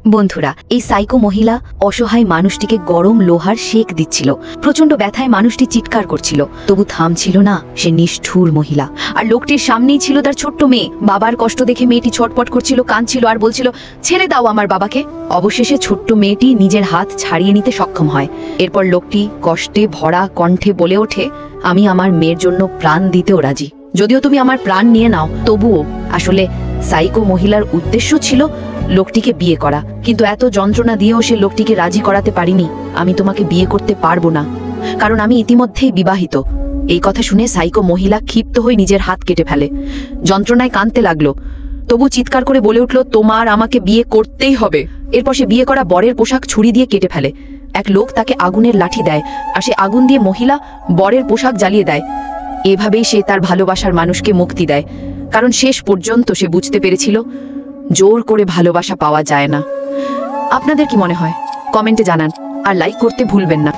বন্ধুরা, এই সাইকো মহিলা অসহায় মানুষটিকে গরম লোহার শেক দিচ্ছিল। প্রচন্ড ব্যথায় মানুষটি চিৎকার করছিল, তবু থামছিল না। সে নিষ্ঠুর মহিলা। আর লোকটির সামনেই ছিল তার ছোট্ট মেয়ে। বাবার কষ্ট দেখে মেয়েটি ছটপট করছিল, কাঁদছিল আর বলছিল, ছেড়ে দাও আমার বাবাকে। অবশেষে ছোট্ট মেয়েটি নিজের হাত ছাড়িয়ে নিতে সক্ষম হয়। এরপর লোকটি কষ্টে ভরা কণ্ঠে বলে ওঠে, আমি আমার মেয়ের জন্য প্রাণ দিতেও রাজি। যদিও তুমি আমার প্রাণ নিয়ে নাও, তবুও। আসলে সাইকো মহিলার উদ্দেশ্য ছিল লোকটিকে বিয়ে করা, কিন্তু এত যন্ত্রণা দিয়েও সে লোকটিকে রাজি করাতে পারিনি। আমি তোমাকে বিয়ে করতে পারবো না, কারণ আমি ইতিমধ্যেই বিবাহিত। এই কথা শুনে সাইকো মহিলা ক্ষিপ্ত হয়ে নিজের হাত কেটে ফেলে। যন্ত্রণায় কাঁদতে লাগলো, তবু চিৎকার করে বলে উঠল, তোমার আমাকে বিয়ে করতেই হবে। এরপর সে বিয়ে করা বরের পোশাক ছুরি দিয়ে কেটে ফেলে। এক লোক তাকে আগুনের লাঠি দেয়, আর সে আগুন দিয়ে মহিলা বরের পোশাক জ্বালিয়ে দেয়। এভাবেই সে তার ভালোবাসার মানুষকে মুক্তি দেয়, কারণ শেষ পর্যন্ত সে বুঝতে পেরেছিল জোর করে ভালোবাসা পাওয়া যায় না। আপনাদের কি মনে হয়? কমেন্টে জানান, আর লাইক করতে ভুলবেন না।